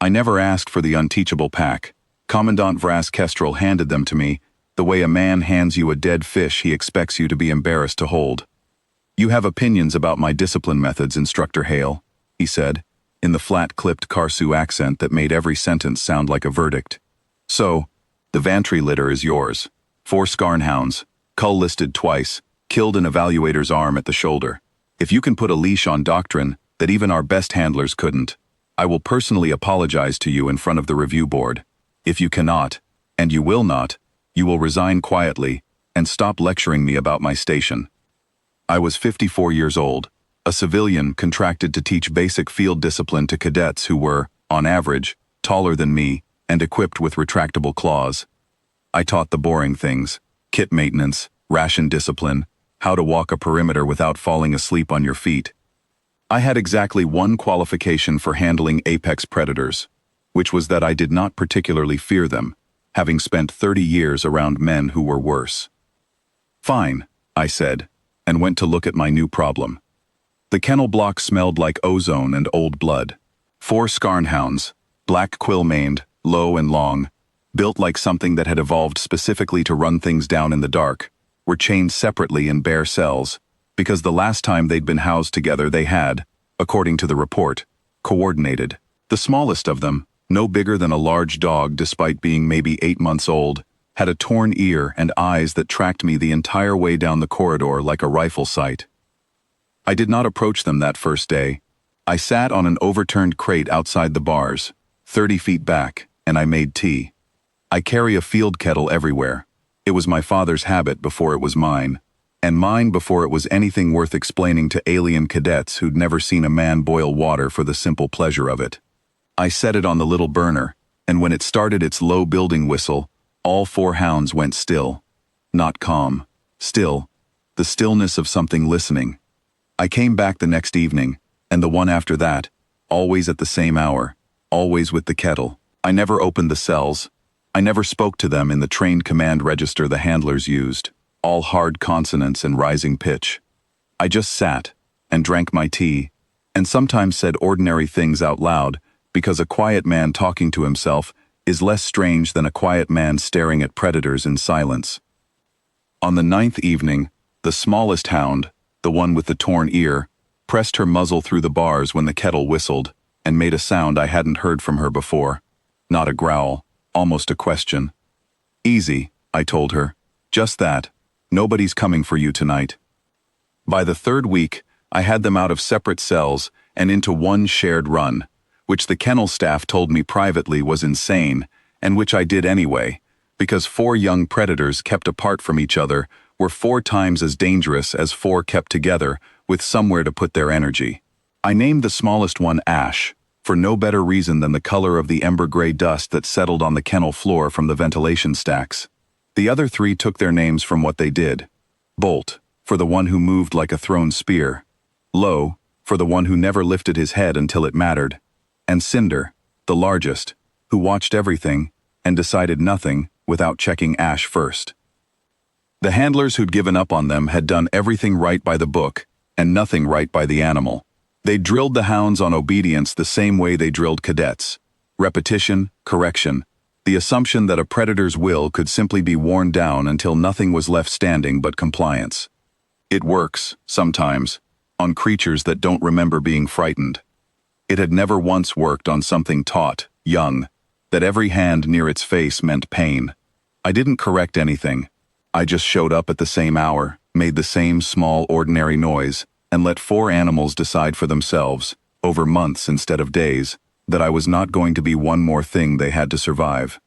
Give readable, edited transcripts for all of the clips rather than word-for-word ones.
I never asked for the Unteachable pack. Commandant Vras Kestrel handed them to me, the way a man hands you a dead fish he expects you to be embarrassed to hold. "You have opinions about my discipline methods, Instructor Hale," he said, in the flat-clipped Karsu accent that made every sentence sound like a verdict. "So, the Vantry litter is yours. 4 Terror-hounds, cull-listed twice, killed an evaluator's arm at the shoulder. If you can put a leash on doctrine that even our best handlers couldn't, I will personally apologize to you in front of the review board. If you cannot, and you will not, you will resign quietly and stop lecturing me about my station." I was 54 years old, a civilian contracted to teach basic field discipline to cadets who were, on average, taller than me and equipped with retractable claws. I taught the boring things: kit maintenance, ration discipline, how to walk a perimeter without falling asleep on your feet. I had exactly one qualification for handling apex predators, which was that I did not particularly fear them, having spent 30 years around men who were worse. "Fine," I said, and went to look at my new problem. The kennel block smelled like ozone and old blood. 4 Terror-hounds, black quill-maned, low and long, built like something that had evolved specifically to run things down in the dark, were chained separately in bare cells, because the last time they'd been housed together they had, according to the report, coordinated. The smallest of them, no bigger than a large dog despite being maybe 8 months old, had a torn ear and eyes that tracked me the entire way down the corridor like a rifle sight. I did not approach them that first day. I sat on an overturned crate outside the bars, 30 feet back, and I made tea. I carry a field kettle everywhere. It was my father's habit before it was mine, and mine before it was anything worth explaining to alien cadets who'd never seen a man boil water for the simple pleasure of it. I set it on the little burner, and when it started its low building whistle, all 4 hounds went still. Not calm. Still. The stillness of something listening. I came back the next evening, and the one after that, always at the same hour, always with the kettle. I never opened the cells. I never spoke to them in the trained command register the handlers used, all hard consonants and rising pitch. I just sat, and drank my tea, and sometimes said ordinary things out loud, because a quiet man talking to himself is less strange than a quiet man staring at predators in silence. On the 9th evening, the smallest hound, the one with the torn ear, pressed her muzzle through the bars when the kettle whistled, and made a sound I hadn't heard from her before. Not a growl, almost a question. "Easy," I told her. "Just that. Nobody's coming for you tonight." By the 3rd week, I had them out of separate cells and into one shared run, which the kennel staff told me privately was insane, and which I did anyway, because 4 young predators kept apart from each other were 4 times as dangerous as 4 kept together with somewhere to put their energy. I named the smallest one Ash, for no better reason than the color of the ember-gray dust that settled on the kennel floor from the ventilation stacks. The other 3 took their names from what they did. Bolt, for the one who moved like a thrown spear. Low, for the one who never lifted his head until it mattered. And Cinder, the largest, who watched everything and decided nothing without checking Ash first. The handlers who'd given up on them had done everything right by the book and nothing right by the animal. They drilled the hounds on obedience the same way they drilled cadets. Repetition, correction, the assumption that a predator's will could simply be worn down until nothing was left standing but compliance. It works, sometimes, on creatures that don't remember being frightened. It had never once worked on something taut, young, that every hand near its face meant pain. I didn't correct anything. I just showed up at the same hour, made the same small ordinary noise, and let 4 animals decide for themselves, over months instead of days, that I was not going to be one more thing they had to survive.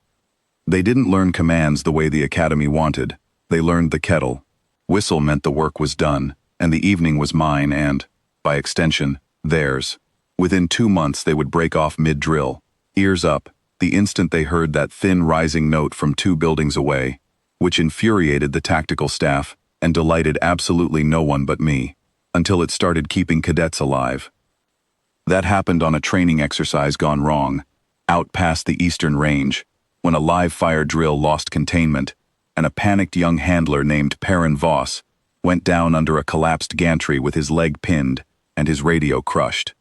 They didn't learn commands the way the academy wanted. They learned the kettle. Whistle meant the work was done, and the evening was mine and, by extension, theirs. Within 2 months they would break off mid-drill, ears up, the instant they heard that thin rising note from 2 buildings away, which infuriated the tactical staff and delighted absolutely no one but me, until it started keeping cadets alive. That happened on a training exercise gone wrong, out past the eastern range, when a live-fire drill lost containment, and a panicked young handler named Perrin Voss went down under a collapsed gantry with his leg pinned and his radio crushed.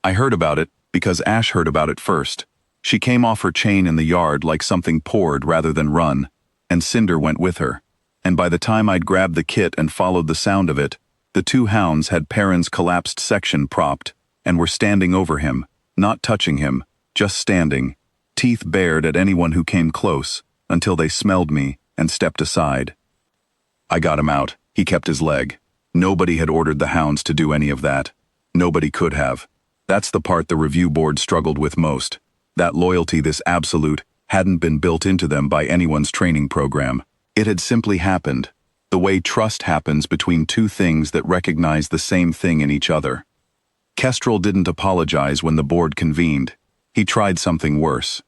I heard about it because Ash heard about it first. She came off her chain in the yard like something poured rather than run, and Cinder went with her. And by the time I'd grabbed the kit and followed the sound of it, the two hounds had Perrin's collapsed section propped and were standing over him, not touching him, just standing, teeth bared at anyone who came close, until they smelled me and stepped aside. I got him out. He kept his leg. Nobody had ordered the hounds to do any of that. Nobody could have. That's the part the review board struggled with most. That loyalty, this absolute, hadn't been built into them by anyone's training program. It had simply happened, the way trust happens between two things that recognize the same thing in each other. Kestrel didn't apologize when the board convened. He tried something worse.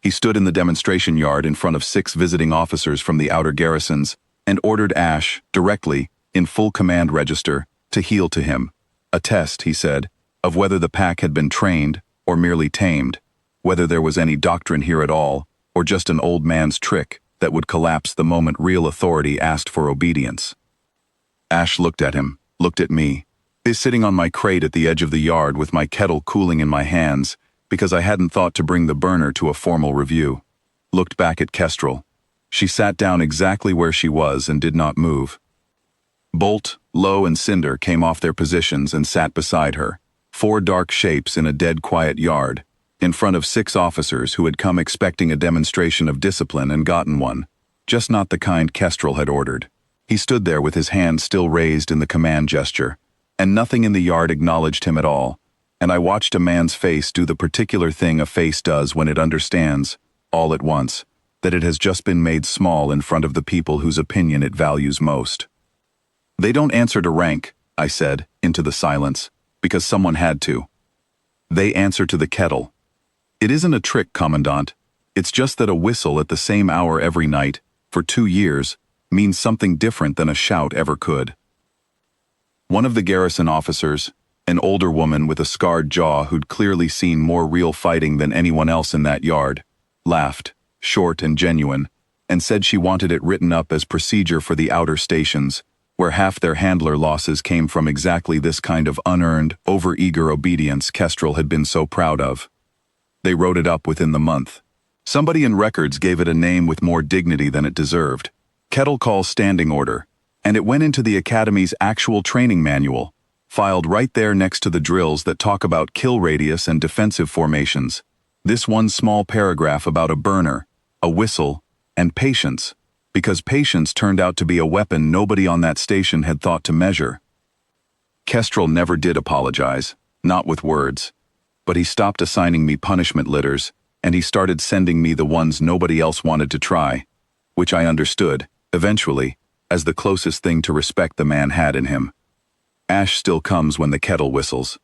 He stood in the demonstration yard in front of 6 visiting officers from the outer garrisons and ordered Ash, directly, in full command register, to heel to him. A test, he said, of whether the pack had been trained or merely tamed, whether there was any doctrine here at all, or just an old man's trick that would collapse the moment real authority asked for obedience. Ash looked at him, looked at me, sitting on my crate at the edge of the yard with my kettle cooling in my hands because I hadn't thought to bring the burner to a formal review. Looked back at Kestrel. She sat down exactly where she was and did not move. Bolt, Lowe, and Cinder came off their positions and sat beside her, 4 dark shapes in a dead quiet yard, in front of 6 officers who had come expecting a demonstration of discipline and gotten one, just not the kind Kestrel had ordered. He stood there with his hand still raised in the command gesture, and nothing in the yard acknowledged him at all, and I watched a man's face do the particular thing a face does when it understands, all at once, that it has just been made small in front of the people whose opinion it values most. They don't answer to rank, I said, into the silence, because someone had to. They answer to the kettle. It isn't a trick, Commandant. It's just that a whistle at the same hour every night, for 2 years, means something different than a shout ever could. One of the garrison officers, an older woman with a scarred jaw who'd clearly seen more real fighting than anyone else in that yard, laughed, short and genuine, and said she wanted it written up as procedure for the outer stations, where half their handler losses came from exactly this kind of unearned, over-eager obedience Kestrel had been so proud of. They wrote it up within the month. Somebody in records gave it a name with more dignity than it deserved. Kettle-Cal Standing Order, and it went into the Academy's actual training manual, filed right there next to the drills that talk about kill radius and defensive formations. This one small paragraph about a burner, a whistle, and patience, because patience turned out to be a weapon nobody on that station had thought to measure. Kestrel never did apologize, not with words, but he stopped assigning me punishment litters, and he started sending me the ones nobody else wanted to try, which I understood, eventually, as the closest thing to respect the man had in him. Ash still comes when the kettle whistles.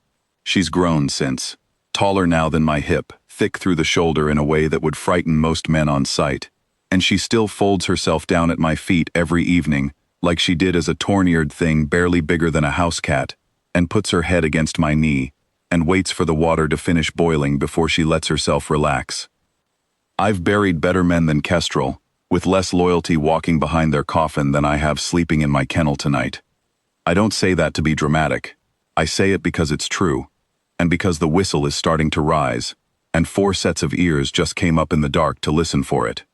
She's grown since, taller now than my hip, thick through the shoulder in a way that would frighten most men on sight, and she still folds herself down at my feet every evening, like she did as a torn-eared thing barely bigger than a house cat, and puts her head against my knee, and waits for the water to finish boiling before she lets herself relax. I've buried better men than Kestrel, with less loyalty walking behind their coffin than I have sleeping in my kennel tonight. I don't say that to be dramatic. I say it because it's true, and because the whistle is starting to rise, and 4 sets of ears just came up in the dark to listen for it.